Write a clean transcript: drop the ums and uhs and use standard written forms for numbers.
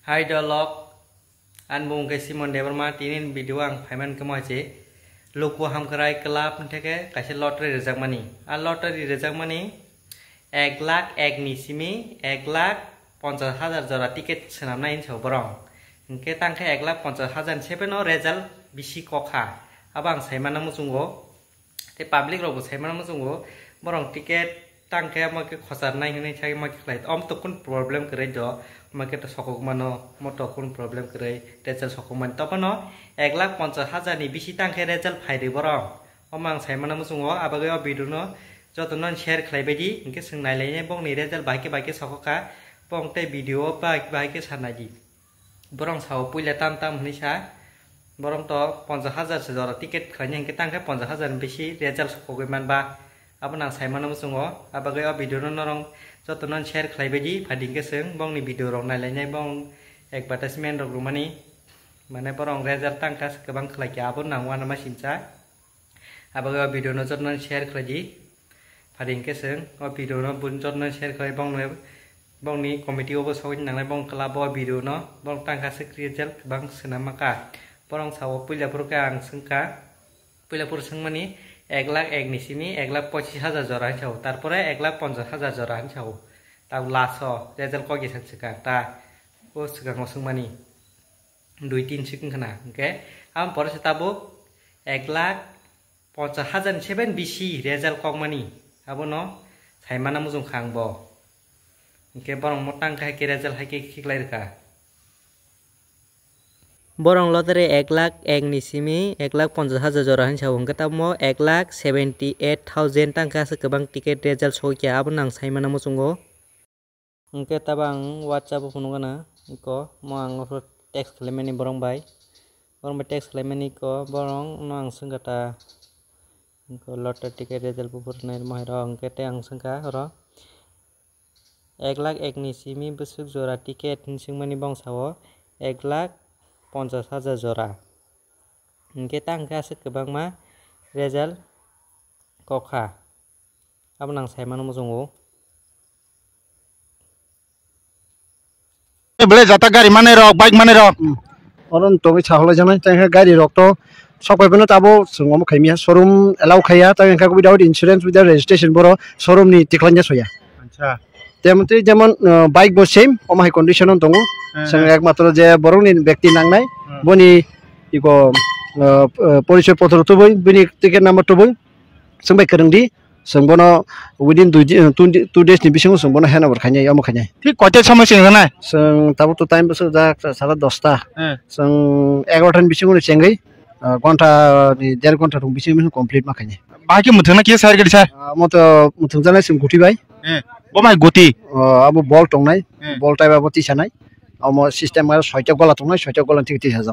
Hai dialog an bung ke Simon Deverma tinin video ang payment ke moje luku ham kerai kelap nteke kasih lottery rezak mani a lottery rezak mani 1,01,000 nisimi 1,50,000 jora tiket senamna in sobrang ke tangke 1,50,000 sepeno result bisi kokha abang saimana musungo te public robo saimana musungo borong tiket tangke make khosar nai hene chai make klai om to kun problem kre do make to sokok mano moto kun problem kre result sokok man to pano 1,50,000 ni bisi tangke result phaide borong omang saimana musungo abaga video no jotonon share khlai bedi inke sungnai laine bong ni result baike sokoka bong te video baike sanaji borong sao puila tam hunisa borong to 50,000 sejora tiket khanya inke tangke 50,000 bisi result sokok man ba abang saimana musungo abagai video norong jotonon share khlai bedi phading ke seng bong ni video rong nalainai bong advertisement rok rumani mane borong result tangkas kebang khlai ke abon nangwa nama sincha abagai video no jotonon share khlaji phading ke seng o video no bun jotonon share khlai bong ni committee obo sawin nangnai bong club video no bong tangkas result kebang senamaka borong sawo puila purka ang sengka puila pur sengmani 1,01,000 nisimi 1,25,000 jora chau tarpore 1,50,000 jora chau tau laso result ko gisan seka ta o seka ngosungmani 2-3 sikung kana oke am pore setabo 1,50,000 7 bisi result kok mani abono saimana mujung khangbo oke borong motang ka ke result ha ke khiklai ka borong lottery 1,01,000 nisimi 1,50,000 jora hansa hongka tamo 1,78,000 tangka sekebang tiket result sokya abon nang saimana musungo hongke tabang whatsapp phunugana ko mo ang text klemeni borong bai text klemeni ko borong no ang sengkata ko lottery tiket result pupur nai mahira hongke te ang sengka ro 1,01,000 nisimi besuk jora tiket hinsingmani bong sawo 1,50,000 jora hingke tangka sekebang ma result kokha abon nang saimana musungo bele jata gari mane rok bike mane rok oron to chahole janai tangka gari rok to sokai beno tabo sungom khaimia showroom allow khaya tangka without insurance without registration boro showroom ni tiklanja soya acha তেমতে যেমন bike বো same ওমাই condition দङ song একমাত্র যে বরংনি ব্যক্তি নাংনাই বনি eco পরিচয় পত্র তো বই বিনি টিকেট নাম্বার তো বই সংবাই করংদি সংবনো উইদিন 2 days ni bising সংবনো হ্যান্ডওভার খাইনাই আমো খাইনাই ঠিক কয়টা সময় সিংনা সং তাবো তো টাইম বসে যা 10:30 সং 11টার bising নি চেঙ্গাই ঘন্টা ni 1.5 ঘন্টা রং bising কমপ্লিট মা খাইনাই বাকি মুথনা কি সার গড়ি স্যার মতো মুথজানাই সিম গুটি by Omai goti abo bol tongnai bol type abo tisanai amo system ar 6ta gola tongnai 6ta gola tik tisajang